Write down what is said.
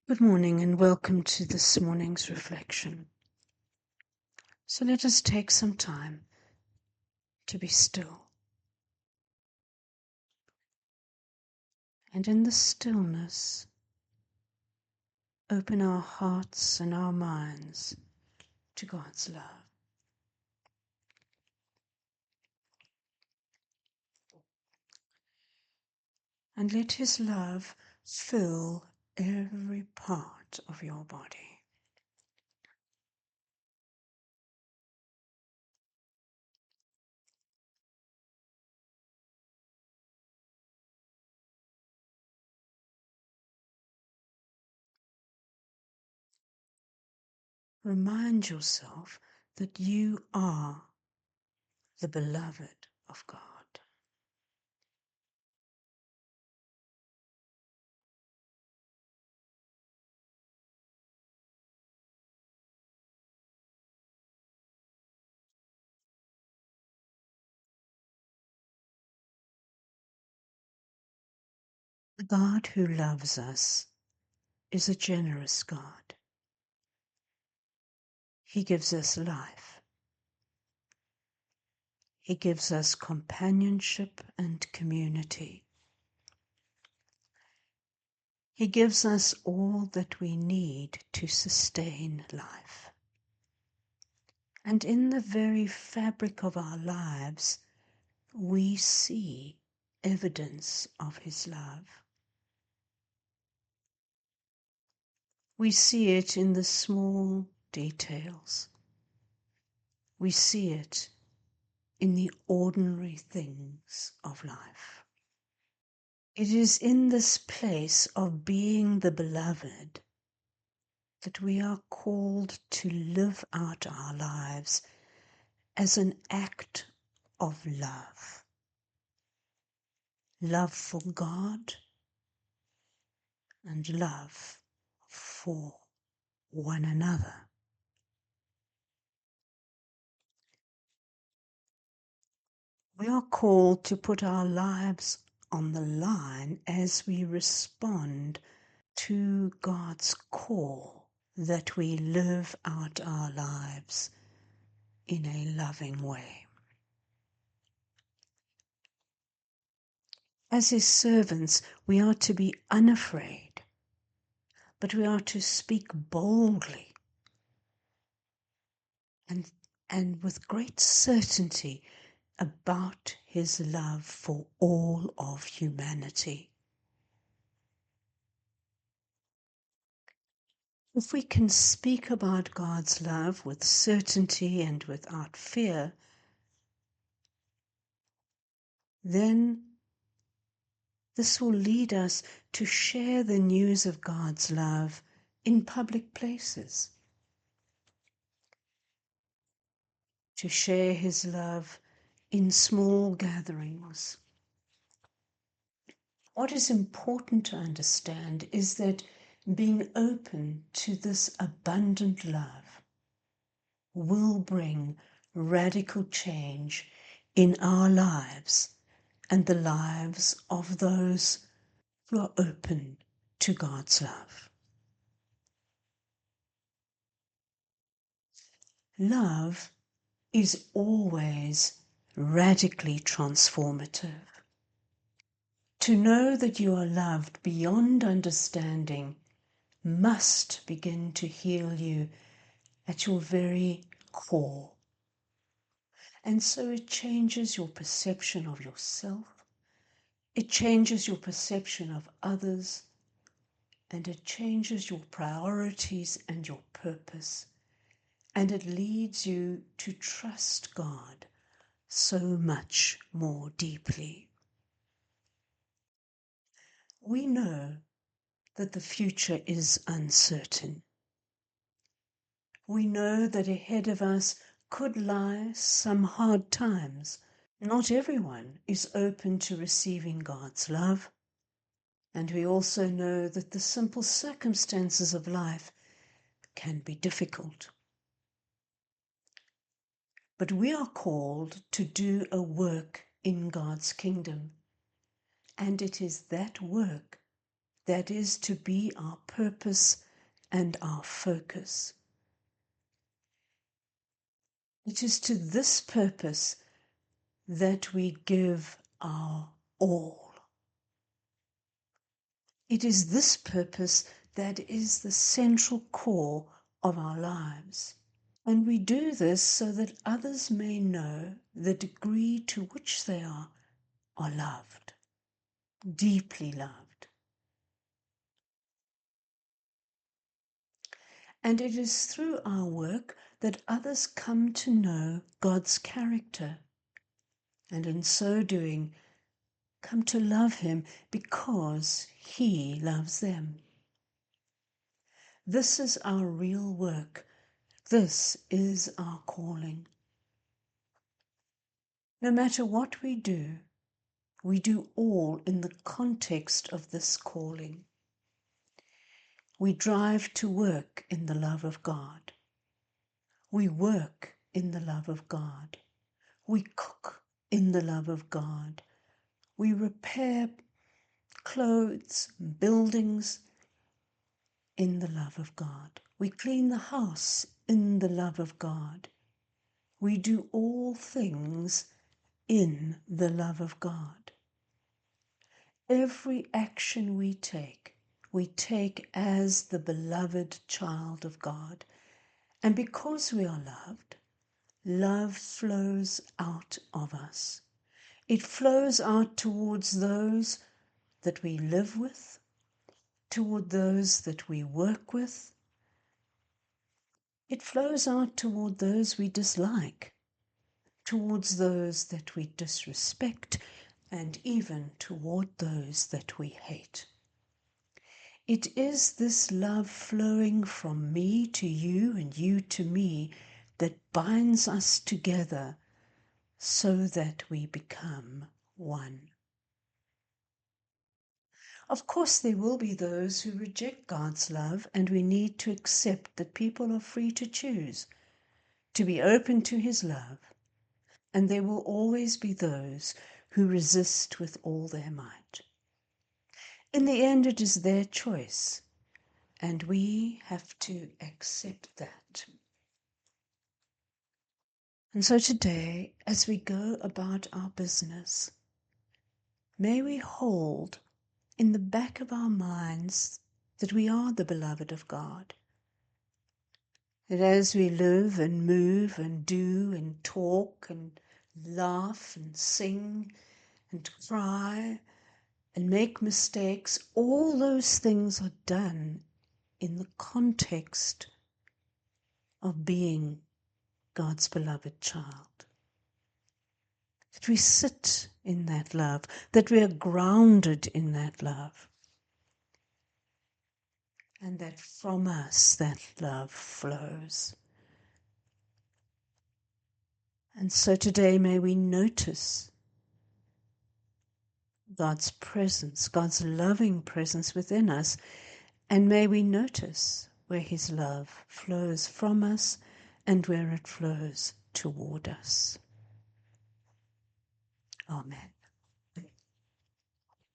Good morning and welcome to this morning's reflection. So let us take some time to be still. And in the stillness, open our hearts and our minds to God's love. And let His love fill every part of your body. Remind yourself that you are the beloved of God. The God who loves us is a generous God. He gives us life. He gives us companionship and community. He gives us all that we need to sustain life. And in the very fabric of our lives, we see evidence of His love. We see it in the small details. We see it in the ordinary things of life. It is in this place of being the beloved that we are called to live out our lives as an act of love. Love for God and love for one another. We are called to put our lives on the line as we respond to God's call that we live out our lives in a loving way. As His servants, we are to be unafraid, but we are to speak boldly and with great certainty about His love for all of humanity. If we can speak about God's love with certainty and without fear, then this will lead us to share the news of God's love in public places, to share His love in small gatherings. What is important to understand is that being open to this abundant love will bring radical change in our lives and the lives of those who are open to God's love. Love is always radically transformative. To know that you are loved beyond understanding must begin to heal you at your very core. And so it changes your perception of yourself, it changes your perception of others, and it changes your priorities and your purpose. And it leads you to trust God so much more deeply. We know that the future is uncertain. We know that ahead of us could lie some hard times. Not everyone is open to receiving God's love. And we also know that the simple circumstances of life can be difficult. But we are called to do a work in God's kingdom. And it is that work that is to be our purpose and our focus. It is to this purpose that we give our all. It is this purpose that is the central core of our lives. And we do this so that others may know the degree to which they are loved, deeply loved. And it is through our work that others come to know God's character, and in so doing, come to love Him because He loves them. This is our real work. This is our calling. No matter what we do all in the context of this calling. We drive to work in the love of God. We work in the love of God. We cook in the love of God. We repair clothes, buildings in the love of God. We clean the house in the love of God. We do all things in the love of God. Every action we take as the beloved child of God. And because we are loved, love flows out of us. It flows out towards those that we live with, toward those that we work with. It flows out toward those we dislike, towards those that we disrespect, and even toward those that we hate. It is this love flowing from me to you and you to me that binds us together so that we become one. Of course, there will be those who reject God's love, and we need to accept that people are free to choose, to be open to His love, and there will always be those who resist with all their might. In the end, it is their choice, and we have to accept that. And so today, as we go about our business, may we hold in the back of our minds that we are the beloved of God. That as we live and move and do and talk and laugh and sing and cry and make mistakes, all those things are done in the context of being God's beloved child. That we sit in that love, that we are grounded in that love, and that from us that love flows. And so today may we notice God's presence, God's loving presence within us, and may we notice where His love flows from us and where it flows toward us. Amen.